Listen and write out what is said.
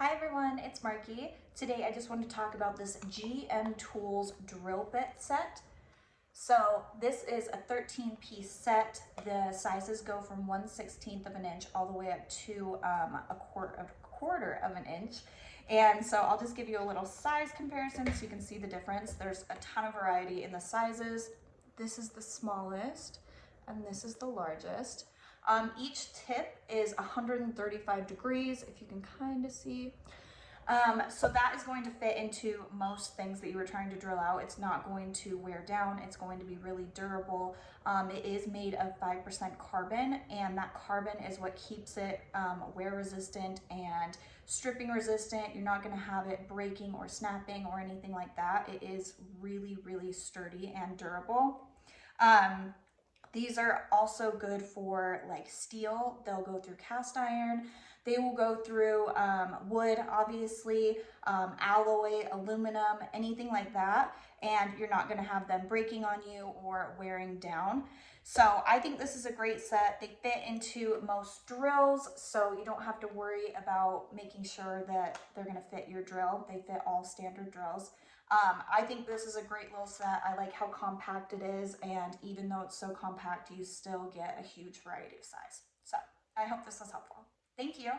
Hi everyone, it's Marky. Today I just wanted to talk about this GM Tools Drill Bit Set. So this is a 13-piece set. The sizes go from 1/16 of an inch all the way up to a quarter of an inch. And so I'll just give you a little size comparison so you can see the difference. There's a ton of variety in the sizes. This is the smallest and this is the largest. Each tip is 135 degrees, if you can kind of see. So that is going to fit into most things that you were trying to drill out. It's not going to wear down. It's going to be really durable. It is made of 5% carbon, and that carbon is what keeps it wear resistant and stripping resistant. You're not going to have it breaking or snapping or anything like that. It is really, really sturdy and durable. These are also good for like steel. They'll go through cast iron. They will go through wood, obviously, alloy, aluminum, anything like that. And you're not gonna have them breaking on you or wearing down. So I think this is a great set. They fit into most drills, so you don't have to worry about making sure that they're gonna fit your drill. They fit all standard drills. I think this is a great little set. I like how compact it is, and even though it's so compact, you still get a huge variety of size. So I hope this was helpful. Thank you.